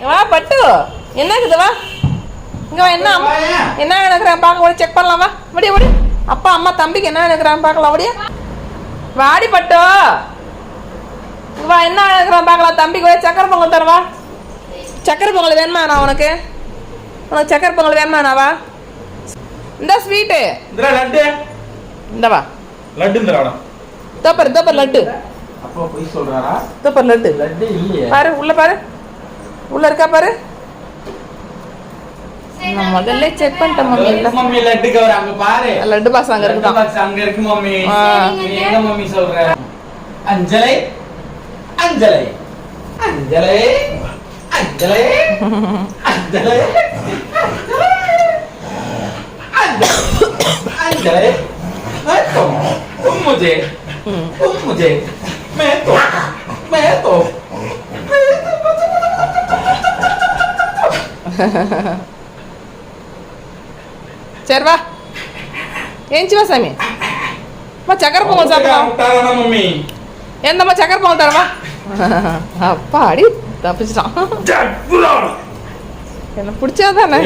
வா பட்டு என்ன இருக்குது வா இங்க வா என்ன நினைக்கிறான் பார்க்க ஓடி செக் பண்ணலாம் வா ஓடி ஓடி அப்பா அம்மா தம்பிக்கு என்ன நினைக்கிறான் பார்க்கலாம் ஓடியா வாடி பட்டு வா என்ன நினைக்கிறான் பார்க்கலாம் தம்பிக்கு போய் சக்கரை பொங்கல் தரவா சக்கரை பொங்கல் வேணுமா நான் உனக்கு சக்கரை பொங்கல் வேணுமா வா இந்த ஸ்வீட்டு லட்டு இந்த வா லட்டு தோப்பர் லட்டு அப்பா போய் சொல்றாரா தோப்பர் லட்டு லட்டு இல்லையே பாரு உள்ள இருக்கா பாரு நான் முதல்ல செக் பண்ணிட்டேன் மம்மி இல்ல மம்மி லட்டு கவர் அங்க பாரு லட்டு பாஸ் அங்க இருக்குதா பாக்ஸ் அங்க இருக்கு மம்மி நீ எங்க மம்மி சொல்ற அஞ்சலை அஞ்சலை அஞ்சலை அஞ்சலை அஞ்சலை अंजलि तुम मुझे मैं तो சரி வா ஏஞ்சி வா சாமி மா சக்கரை பொங்கல் சாப்பிடலாம் மம்மி எந்தம்மா சக்கரை பொங்கல் தரவா அப்பாடி தப்பிச்சிட்டான் என்ன பிடிச்சாதானே